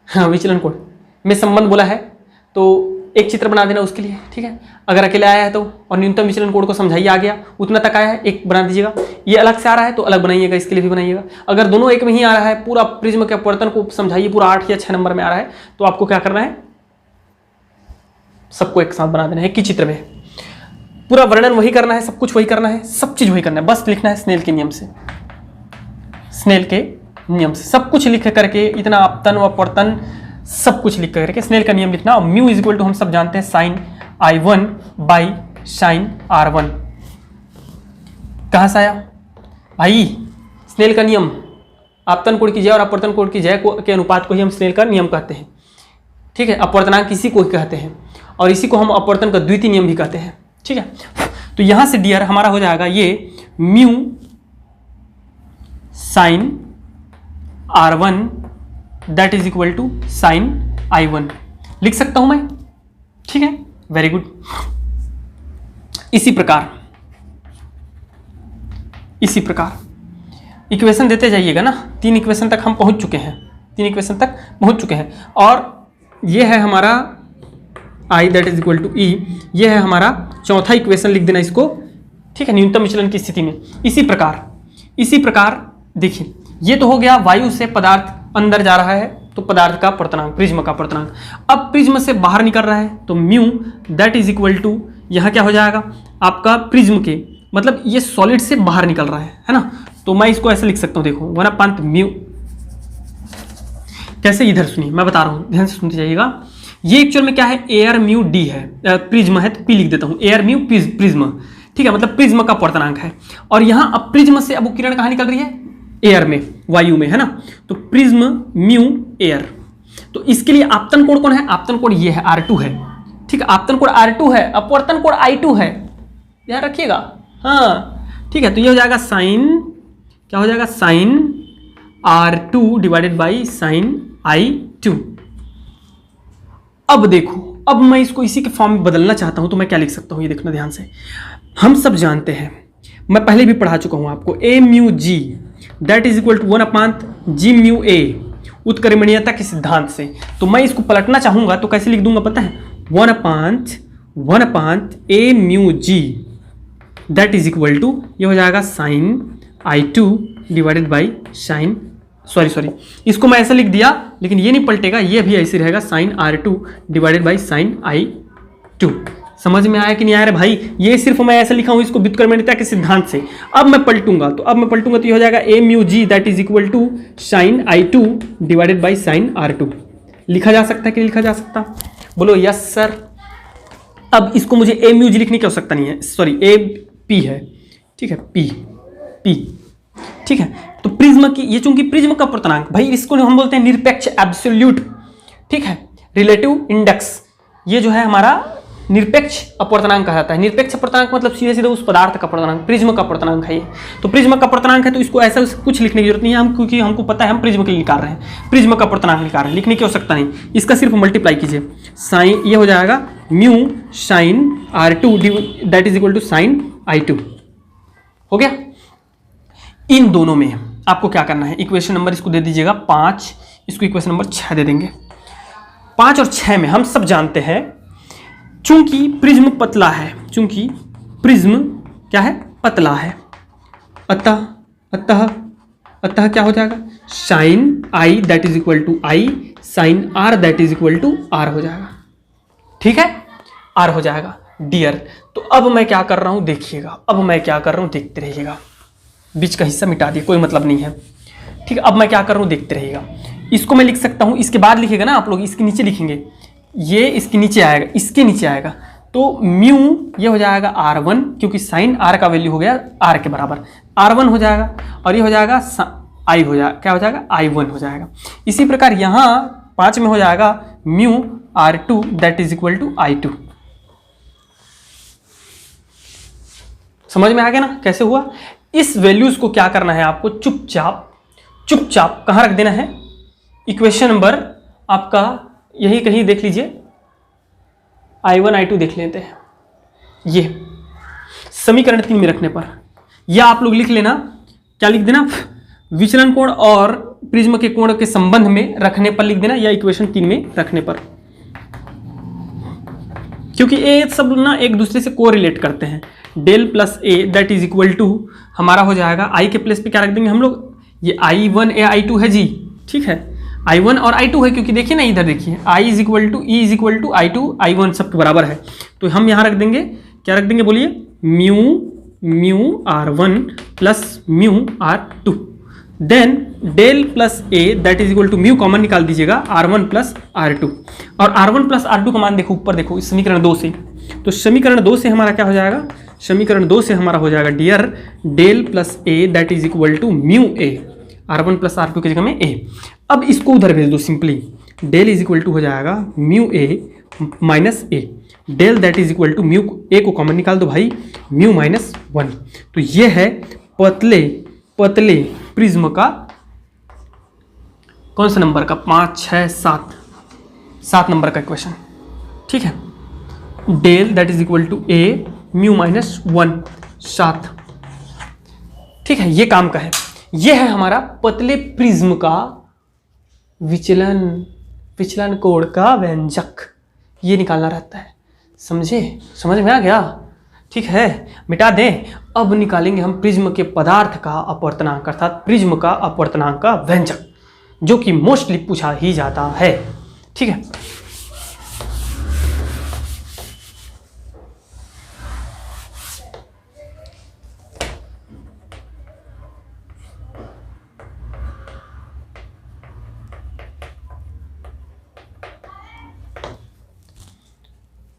हाँ, विचलन कोण में संबंध बोला है, तो एक चित्र बना देना उसके लिए। ठीक है, अगर अकेले आया है तो, और न्यूनतम विचलन कोण को समझाइए, आ गया उतना तक आया है, एक बना दीजिएगा। ये अलग से आ रहा है तो अलग बनाइएगा, इसके लिए भी बनाइएगा। अगर दोनों एक में ही आ रहा है, पूरा प्रिज्म के अपवर्तन को समझाइए, पूरा 8 या 6 नंबर में आ रहा है, तो आपको क्या करना है, सबको एक साथ बना देना है एक ही चित्र में, पूरा वर्णन वही करना है, सब कुछ वही करना है, सब चीज वही करना है, बस लिखना है स्नेल के नियम से, स्नेल के नियम से सब कुछ लिख करके, इतना अपतन व अपवर्तन सब कुछ लिख करके स्नेल का नियम लिखना। और म्यू इज इक्वल टू हम सब जानते हैं sign I1 by sine R1। कहां से आया भाई, स्नेल का नियम, आपतन कोण की जय और अपवर्तन कोण की जय के अनुपात को ही हम स्नेल का नियम कहते हैं, ठीक है। अपवर्तनांक इसी को कहते हैं और इसी को हम अपवर्तन का द्वितीय नियम भी कहते हैं, ठीक है। तो यहां से डियर हमारा हो जाएगा ये mu sine R1 that is equal to sine I1 लिख सकता हूं मैं, ठीक है, वेरी गुड। इसी प्रकार इक्वेशन देते जाइएगा ना, 3 इक्वेशन तक हम पहुंच चुके हैं, 3 इक्वेशन तक पहुंच चुके हैं। और ये है हमारा I that is equal to E, ये है हमारा चौथा इक्वेशन, लिख देना इसको, ठीक है, न्यूनतम विचलन की स्थिति में। इसी प्रकार देखिए, ये तो हो गया वायु से पदार्थ अंदर जा रहा है तो पदार्थ का अपवर्तनांक, प्रिज्म का अपवर्तनांक। अब प्रिज्म से बाहर निकल रहा है तो mu that is equal to, यहाँ क्या हो जाएगा आपका प्रिज्म के, मतलब ये सॉलिड से बाहर निकल रहा है ना, तो मैं इसको ऐसे लिख सकता हूँ, देखो 1/5 म्यू, कैसे, इधर सुनिए मैं बता रहा हूँ, ध्यान से सुनते जाइएगा। ये एक्चुअल में क्या है, एयर म्यू डी है, प्रिज्म है तो पी लिख देता हूँ, एयर म्यू प्रिज्म, ठीक है, मतलब प्रिज्म का अपवर्तनांक है। और यहाँ अब प्रिज्म से अब किरण कहाँ निकल रही है, एयर में, वायु में, है ना, तो प्रिज्म म्यू एयर। तो इसके लिए आपतन कोण कौन है, आपतन कोण ये है R2 है, ठीक है, आपतन कोण R2 है, अपवर्तन कोण I2 है, ध्यान रखिएगा, हाँ, ठीक है। तो ये हो जाएगा साइन, क्या हो जाएगा, sign R2 divided by sign I2। अब देखो, अब मैं इसको इसी के फॉर्म में बदलना चाहता हूं तो मैं क्या लिख सकता हूं, ये देखना ध्यान से। हम सब जानते हैं, मैं पहले भी पढ़ा चुका हूं आपको, A mu G that is equal to 1/G mu A, उत्क्रमणीयता के सिद्धांत से। तो मैं इसको पलटना चाहूंगा तो कैसे लिख दूंगा पता है, 1/A mu G that is equal to, ये हो जाएगा sine I2 divided by sine, sorry इसको मैं ऐसा लिख दिया, लेकिन ये नहीं पलटेगा, ये भी ऐसे रहेगा sign R2 divided by sign I2। समझ में आया कि नहीं आया रे भाई, ये सिर्फ मैं ऐसा लिखा हूं इसको व्युत्क्रमणीयता के सिद्धांत से। अब मैं पलटूंगा तो ये हो जाएगा A mu G that is equal to sine I2 divided by sine R2। लिखा जा सकता है कि नहीं लिखा जा सकता, बोलो यस सर। अब इसको मुझे ए म्यू जी लिखने की आवश्यकता नहीं है, सॉरी ए पी है, ठीक है, पी, ठीक है। तो प्रिज्म की, ये चूंकि प्रिज्म का अपवर्तनांक, भाई इसको हम बोलते हैं निरपेक्ष एब्सोल्यूट, ठीक है, रिलेटिव इंडेक्स, ये जो है हमारा निरपेक्ष अपवर्तनांक कहा जाता है। निरपेक्ष अपवर्तनांक मतलब सीधे सीधे उस पदार्थ का अपवर्तनांक, प्रिज्म का अपवर्तनांक है ये। तो प्रिज्म का अपवर्तनांक है तो इसको ऐसा कुछ लिखने की जरूरत नहीं है हम, क्योंकि हमको पता है हम प्रिज्म के लिए निकाल रहे हैं, प्रिज्म का अपवर्तनांक निकाल रहे हैं, लिखने की आवश्यकता नहीं, इसका सिर्फ मल्टीप्लाई कीजिए, साइन, ये हो जाएगा mu sine R2 that is equal to sine I2, हो गया। इन दोनों में आपको क्या करना है, इक्वेशन नंबर इसको दे दीजिएगा 5, इसको इक्वेशन नंबर 6 दे देंगे। 5 और 6 में हम सब जानते हैं, चूंकि प्रिज्म पतला है, चूंकि प्रिज्म क्या है, पतला है, अतः क्या हो जाएगा, sine I that is equal to I sine R that is equal to R हो जाएगा, ठीक है, R हो जाएगा डियर। तो अब मैं क्या कर रहा हूं देखिएगा, अब मैं क्या कर रहा हूं देखते रहिएगा, बीच का हिस्सा मिटा दिए, कोई मतलब नहीं है, ठीक है। अब मैं क्या कर रहा हूं देखते रहिएगा, इसको मैं लिख सकता हूं, इसके बाद लिखेगा ना आप लोग, इसके नीचे लिखेंगे, ये इसके नीचे आएगा, इसके नीचे आएगा, तो म्यू ये हो जाएगा R1, क्योंकि साइन R का वैल्यू हो गया R के बराबर, R1 हो जाएगा, और ये हो जाएगा I हो जाएगा, क्या हो जाएगा, I1 हो जाएगा। इसी प्रकार यहाँ 5 में हो जाएगा mu R2 that is equal to I2। समझ में आ गया ना कैसे हुआ। इस वैल्यूज को क्या करना है आपको, चुपचाप कहाँ रख देना है, इक्वेशन नंबर आपका यही कहीं देख लीजिए, I1 I2 देख लेते हैं, ये समीकरण 3 में रखने पर, या आप लोग लिख लेना, क्या लिख देना, विचलन कोण और प्रिज्म के कोण के संबंध में रखने पर लिख देना, या इक्वेशन 3 में रखने पर, क्योंकि ये सब ना एक दूसरे से कोरिलेट करते हैं। Del plus A that is equal to हमारा हो जाएगा आई के प्लेस पे क्या रख देंगे हम लोग, ये I1 या I2 है जी, ठीक है, I1 और I2 है, क्योंकि देखिए ना इधर देखिए I is equal to E is equal to I2 I1 सबके बराबर है, तो हम यहाँ रख देंगे, क्या रख देंगे बोलिए, mu R1 plus mu R2, then del plus A that is equal to mu common निकाल दीजिएगा R1 प्लस R2, और R1 प्लस R2 का मान देखो ऊपर देखो इस समीकरण 2 से, तो समीकरण 2 से हमारा क्या हो जाएगा, समीकरण 2 से हमारा हो जाएगा dear del plus A that is equal to mu A, R1 plus R2 की जगह में ए। अब इसको उधर भेज दो simply, del is equal to हो जाएगा mu A minus A, del that is equal to mu A को कॉमन निकाल दो भाई, म्यू माइनस 1। तो ये है पतले पतले प्रिज्म का कौन सा नंबर का, 5 6 7 नंबर का इक्वेशन, ठीक है, del that is equal to A mu minus 1 7, ठीक है, ये काम का है। ये है हमारा पतले प्रिज्म का विचलन कोण का व्यंजक, ये निकालना रहता है, समझे, समझ में आ गया, ठीक है, मिटा दें। अब निकालेंगे हम प्रिज्म के पदार्थ का अपवर्तनांक, अर्थात प्रिज्म का अपवर्तनांक का व्यंजक, जो कि मोस्टली पूछा ही जाता है, ठीक है।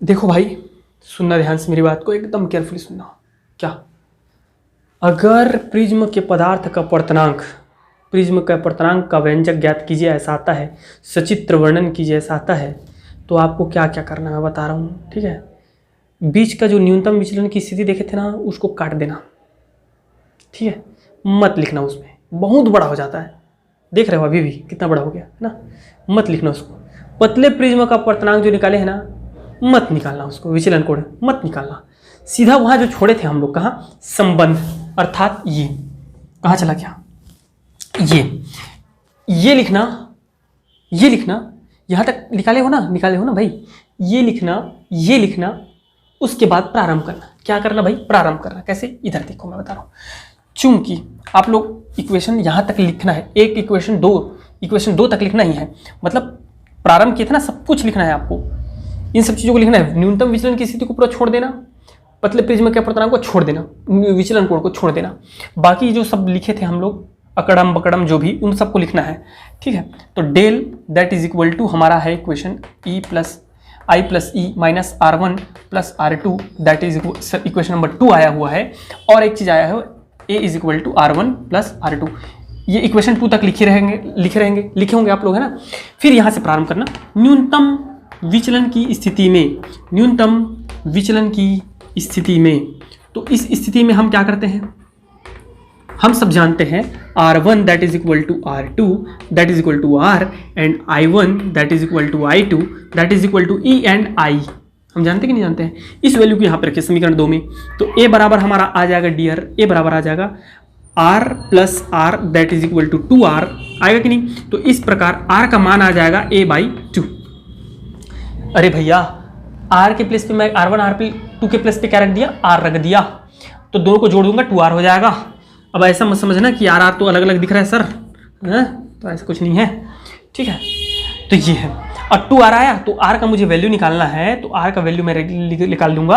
देखो भाई, सुनना ध्यान से मेरी बात को, एकदम केयरफुली सुनना। क्या, अगर प्रिज्म के पदार्थ का अपवर्तनांक, प्रिज्म का अपवर्तनांक का व्यंजक ज्ञात कीजिए ऐसा आता है, सचित्र वर्णन कीजिए ऐसा आता है, तो आपको क्या क्या करना है मैं बता रहा हूँ, ठीक है। बीच का जो न्यूनतम विचलन की स्थिति देखे थे ना, उसको काट देना, ठीक है, मत लिखना उसमें, बहुत बड़ा हो जाता है, देख रहे हो अभी भी कितना बड़ा हो गया है ना, मत लिखना उसको। पतले प्रिज्म का अपवर्तनांक जो निकाले हैं ना, मत निकालना उसको, विचलन कोण मत निकालना, सीधा वहाँ जो छोड़े थे हम लोग, कहाँ, संबंध, अर्थात ये कहाँ चला गया, ये लिखना, ये लिखना, यहाँ तक निकाले हो ना भाई, ये लिखना, उसके बाद प्रारंभ करना, क्या करना भाई, प्रारंभ करना, कैसे, इधर देखो मैं बता रहा हूँ। चूंकि आप लोग इक्वेशन यहाँ तक लिखना है, एक इक्वेशन दो तक लिखना ही है, मतलब प्रारंभ किया था ना, सब कुछ लिखना है आपको, इन सब चीज़ों को लिखना है। न्यूनतम विचलन की स्थिति को पूरा छोड़ देना, पतले प्रिज्म के अपवर्तनांक को छोड़ देना, विचलन कोण को छोड़ देना, बाकी जो सब लिखे थे हम लोग अकड़म बकड़म जो भी, उन सबको लिखना है, ठीक है। तो del that is equal to हमारा है equation E plus I plus E minus R1 plus R2 that is equation number 2 आया हुआ है, और एक चीज़ आया है A is equal to R1 plus R2, ये इक्वेशन 2 तक लिखे होंगे आप लोग, है ना। फिर यहाँ से प्रारंभ करना, न्यूनतम विचलन की स्थिति में, तो इस स्थिति में हम क्या करते हैं, हम सब जानते हैं R1 that is equal to R2 that is equal to R and I1 that is equal to I2 that is equal to E and I, हम जानते कि नहीं जानते हैं। इस वैल्यू को यहाँ पे रखिए समीकरण 2 में, तो A बराबर हमारा आ जाएगा डियर, A बराबर आ जाएगा R plus R that is equal to 2R, आएगा कि नहीं। तो इस प्रकार R का मान आ जाएगा A/2। अरे भैया, R के प्लेस पे मैं R1 R2 के प्लेस पे क्या रख दिया, R रख दिया, तो दोनों को जोड़ दूंगा 2R हो जाएगा। अब ऐसा मत समझना कि R तो अलग अलग दिख रहा है सर, तो ऐसा कुछ नहीं है, ठीक है। तो ये है, और 2R आया तो R का मुझे वैल्यू निकालना है, तो R का वैल्यू मैं निकाल दूंगा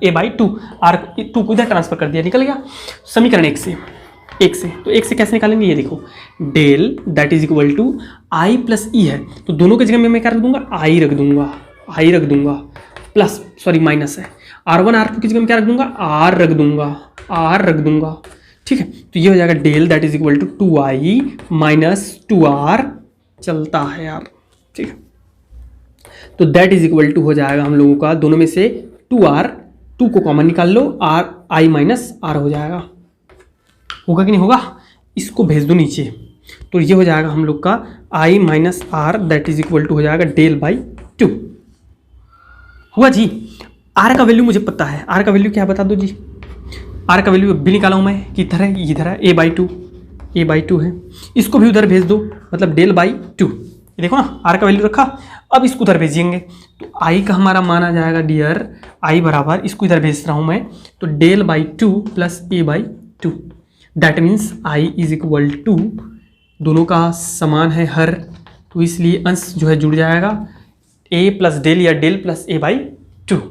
A/2, R2 को इधर ट्रांसफर कर दिया, निकल गया समीकरण 1 से। तो 1 से कैसे निकालेंगे, ये देखो, del that is equal to I plus E है, तो दोनों की जगह में मैं क्या रख दूंगा, आई रख दूंगा प्लस, सॉरी माइनस है, R1 R2 की जगह में क्या रख दूंगा, R रख दूंगा, ठीक है। तो ये हो जाएगा del that is equal to 2i minus 2R, चलता है यार, ठीक है। तो दैट इज इक्वल टू हो जाएगा हम लोगों का, दोनों में से 2R, 2 को कॉमन निकाल लो, I माइनस R हो जाएगा, होगा कि नहीं होगा, इसको भेज दो नीचे, तो ये हो जाएगा हम लोग का I minus R that is equal to हो जाएगा डेल/2, हुआ जी। R का वैल्यू मुझे पता है, R का वैल्यू क्या बता दो जी, R का वैल्यू भी निकाला हूँ मैं, किधर है, इधर है, A/2 है, इसको भी उधर भेज दो, मतलब डेल/2, ये देखो ना, R का वैल्यू रखा, अब इसको उधर भेजिएंगे, तो I का हमारा मान आ जाएगा डियर, I बराबर, इसको इधर भेज रहा हूँ मैं, तो डेल/2 plus A/2, 2। That means i is equal to, दोनों का समान है हर, तो इसलिए अंश जो है जुड़ जाएगा, a प्लस डेल या डेल प्लस a बाई 2।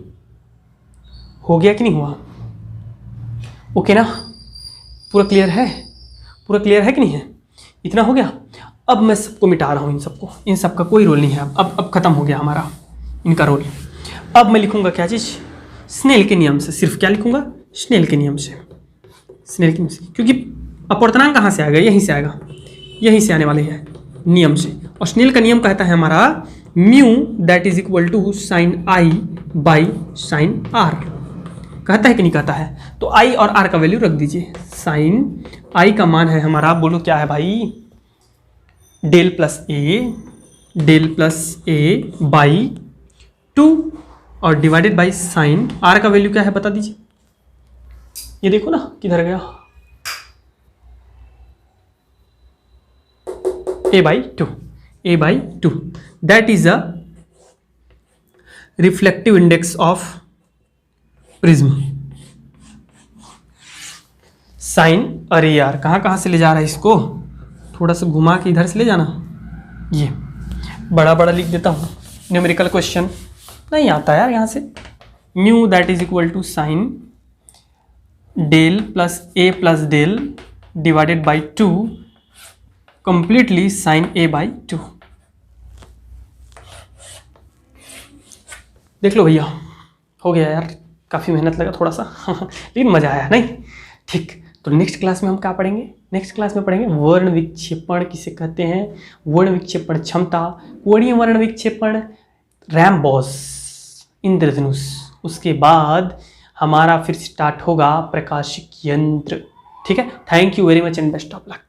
हो गया कि नहीं हुआ? ओके ना? पूरा क्लियर है? पूरा क्लियर है कि नहीं है? इतना हो गया। अब मैं सबको मिटा रहा हूँ, इन सबको, इन सबका कोई रोल नहीं है। अब खत्म हो गया हमारा इनका रोल। अब मैं लिखूंगा क्या चीज़? स्नेल के नियम से। सिर्फ क्या लिखूंगा? स्नेल के नियम से। स्नेल के नियम से, क्योंकि अपवर्तनांक कहाँ से आएगा? यहीं से आएगा, यहीं से आने वाले है नियम से। और स्नेल का नियम कहता है हमारा mu that is equal to sine I by sine R. कहता है कि नहीं कहता है? तो आई और आर का वैल्यू रख दीजिए। साइन आई का मान है हमारा, बोलो क्या है भाई? डेल प्लस ए बाई 2 और डिवाइडेड बाई साइन आर का वैल्यू क्या है बता दीजिए। ये देखो ना किधर गया, a by 2 that is a reflective index of prism. Sine, अरे यार कहाँ से ले जा रहा है इसको? थोड़ा सा घुमा के इधर से ले जाना। ये बड़ा लिख देता हूँ, न्यूमेरिकल क्वेश्चन नहीं आता यार यहाँ से। Mu that is equal to sine del plus del divided by 2 completely sine a by 2। देख लो भैया, हो गया यार, काफ़ी मेहनत लगा थोड़ा सा लेकिन मज़ा आया नहीं? ठीक, तो नेक्स्ट क्लास में हम क्या पढ़ेंगे? नेक्स्ट क्लास में पढ़ेंगे वर्ण विक्षेपण किसे कहते हैं, वर्ण विक्षेपण क्षमता, कोणीय वर्ण विक्षेपण, रैम्बॉस, इंद्रधनुष। उसके बाद हमारा फिर स्टार्ट होगा प्रकाशिक यंत्र। ठीक है, thank you very much and best of luck.